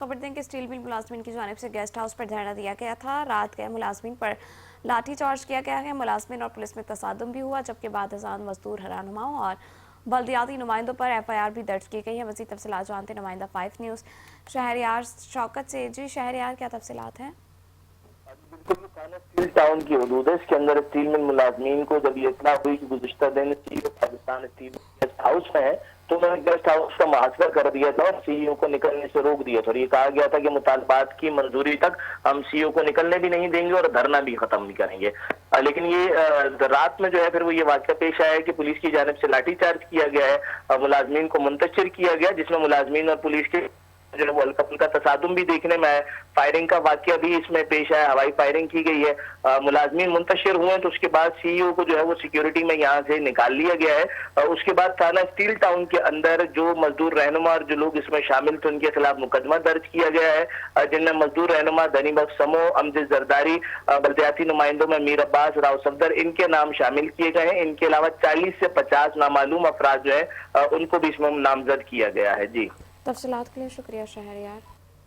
खबर दें कि स्टील मिल मुलाजमीन की जानिब से गेस्ट हाउस पर धरना दिया गया था। रात गए मुलाजमीन पर लाठीचार्ज किया गया है। मुलाजमीन और पुलिस में तसादुम भी हुआ, जबकि बाद अजान मजदूर हरानुमाओं और बल्दियाती नुमाइंदों पर FIR भी दर्ज की गई है। मज़ीद तफसीलात जानते नुमाइंदा 5 न्यूज़ शहरयार शौकत से। जी शहरयार, क्या तफसीलात हैं? बिल्कुल थाना स्टील टाउन की हदूद है। इसके अंदर स्टील मिल मुलाजमीन को जब ये इत्तला हुई कि गुज़िश्ता दिन CEO Pakistan steel guest house में है, तो उन्होंने गेस्ट हाउस का मुहासरा कर दिया था और CEO को निकलने से रोक दिया था और ये कहा गया था कि मुतालबात की मंजूरी तक हम CEO को निकलने भी नहीं देंगे और धरना भी खत्म नहीं करेंगे। लेकिन ये रात में जो है फिर वो ये वाक़या पेश आया है कि पुलिस की जानिब से लाठीचार्ज किया गया है, मुलाजमीन को मुंतशिर किया गया, जिसमें मुलाजमीन और पुलिस के जो है वो हल्का फुल्का तसादुम भी देखने में आया। फायरिंग का वाकया भी इसमें पेश आया, हवाई फायरिंग की गई है। मुलाजमीन मुंतशिर हुए तो उसके बाद CEO को जो है वो सिक्योरिटी में यहाँ से निकाल लिया गया है। उसके बाद थाना स्टील टाउन के अंदर जो मजदूर रहनुमा और जो लोग इसमें शामिल थे उनके खिलाफ मुकदमा दर्ज किया गया है, जिनमें मजदूर रहनुमा धनी बख्श समो, अमजद जरदारी, बल्दियाती नुमाइंदों में मीर अब्बास, राव सफदर, इनके नाम शामिल किए गए हैं। इनके अलावा 40 से 50 नामालूम अफराद जो है उनको भी इसमें नामजद किया गया है। जी, तफसीलात के लिए शुक्रिया शहरयार।